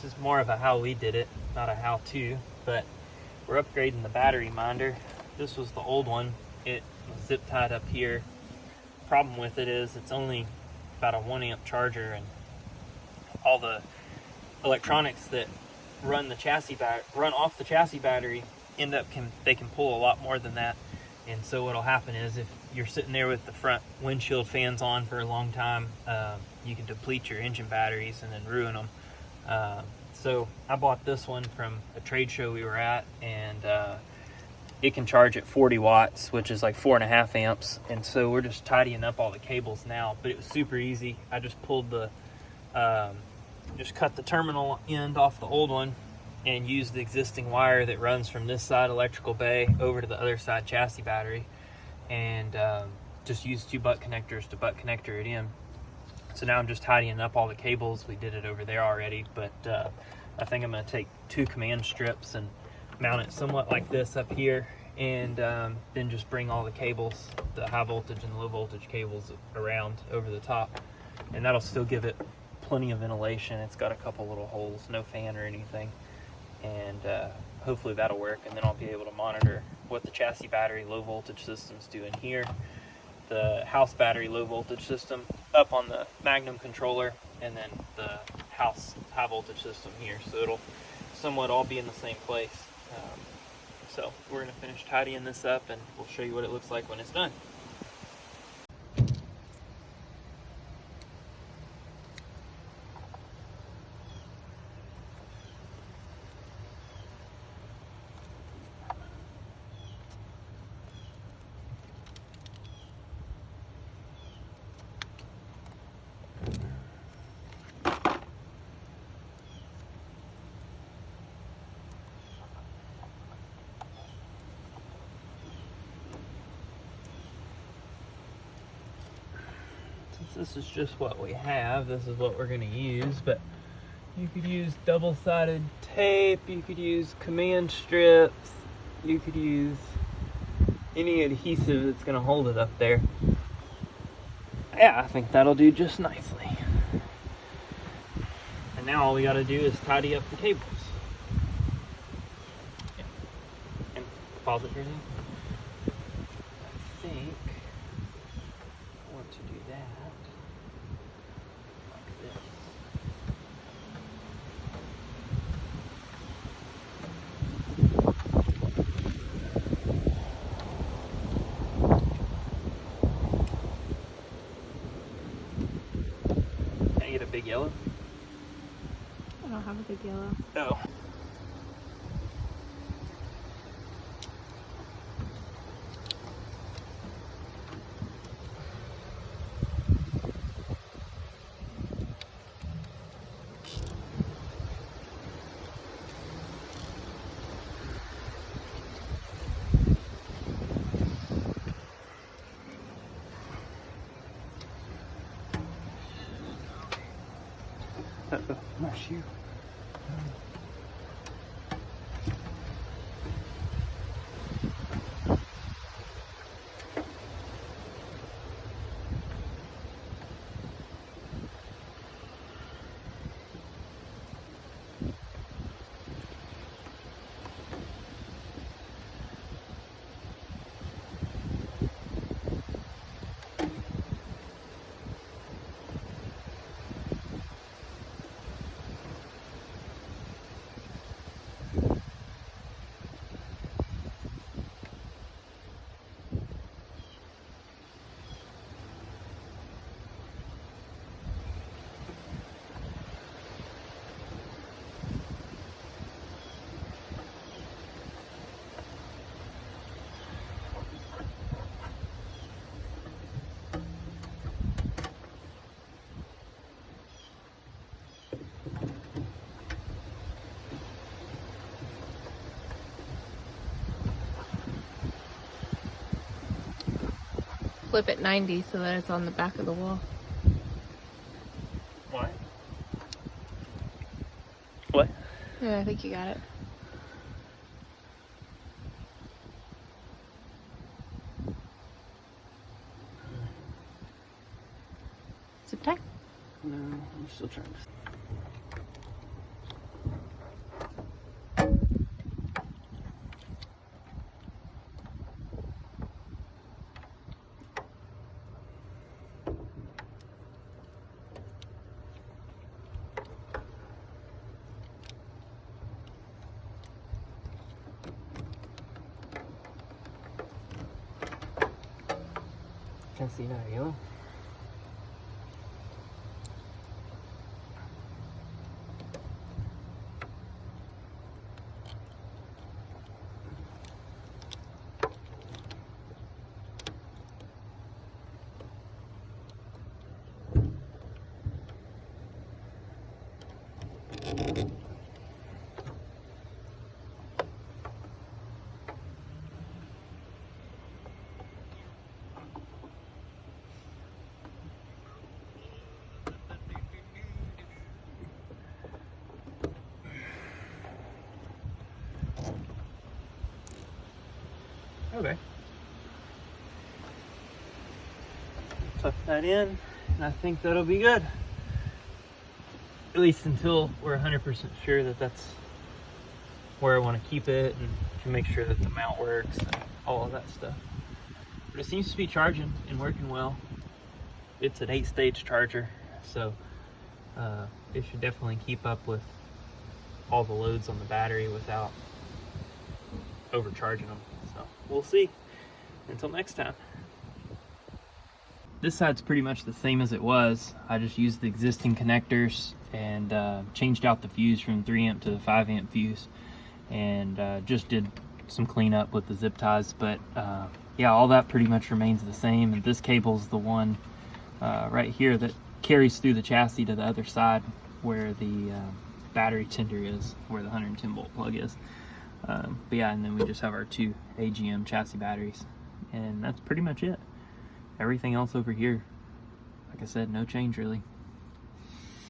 This is more of a how we did it, not a how to, but we're upgrading the battery minder. This was the old one. It was zip tied up here. Problem with it is it's only about a 1 amp charger, and all the electronics that run off the chassis battery they can pull a lot more than that. And so what'll happen is if you're sitting there with the front windshield fans on for a long time, you can deplete your engine batteries and then ruin them. So I bought this one from a trade show we were at, and it can charge at 40 watts, which is like 4.5 amps. And so we're just tidying up all the cables now, but it was super easy. I just pulled just cut the terminal end off the old one and used the existing wire that runs from this side electrical bay over to the other side chassis battery, and just used 2 butt connectors to butt connector it in. So now I'm just tidying up all the cables. We did it over there already, but I think I'm going to take 2 command strips and mount it somewhat like this up here, and then just bring all the cables, the high voltage and the low voltage cables, around over the top, and that'll still give it plenty of ventilation. It's got a couple little holes, no fan or anything, and hopefully that'll work. And then I'll be able to monitor what the chassis battery low voltage system's doing here, the house battery low voltage system up on the Magnum controller, and then the house high voltage system here. So it'll somewhat all be in the same place. So we're going to finish tidying this up, and we'll show you what it looks like when it's done. This is just what we have. This is what we're going to use, but you could use double-sided tape, you could use command strips, you could use any adhesive that's going to hold it up there. Yeah, I think that'll do just nicely. And now all we got to do is tidy up the cables. Yeah. And pause it for a second. I think I want to do that. Big yellow? I don't have a big yellow. Oh. My shoe. Flip it 90 so that it's on the back of the wall. Why? What? Yeah, I think you got it. Zip tie? No, I'm still trying to. chassis value. Okay. Tuck that in, and I think that'll be good. At least until we're 100% sure that that's where I want to keep it, and to make sure that the mount works and all of that stuff. But it seems to be charging and working well. It's an 8-stage charger, so it should definitely keep up with all the loads on the battery without overcharging them. So we'll see. Until next time. This side's pretty much the same as it was. I just used the existing connectors and changed out the fuse from 3 amp to the 5 amp fuse, and just did some cleanup with the zip ties. But yeah, all that pretty much remains the same. And this cable's the one right here that carries through the chassis to the other side where the battery tender is, where the 110 volt plug is. But yeah, and then we just have our 2 AGM chassis batteries, and that's pretty much it. Everything else over here, like I said, no change really.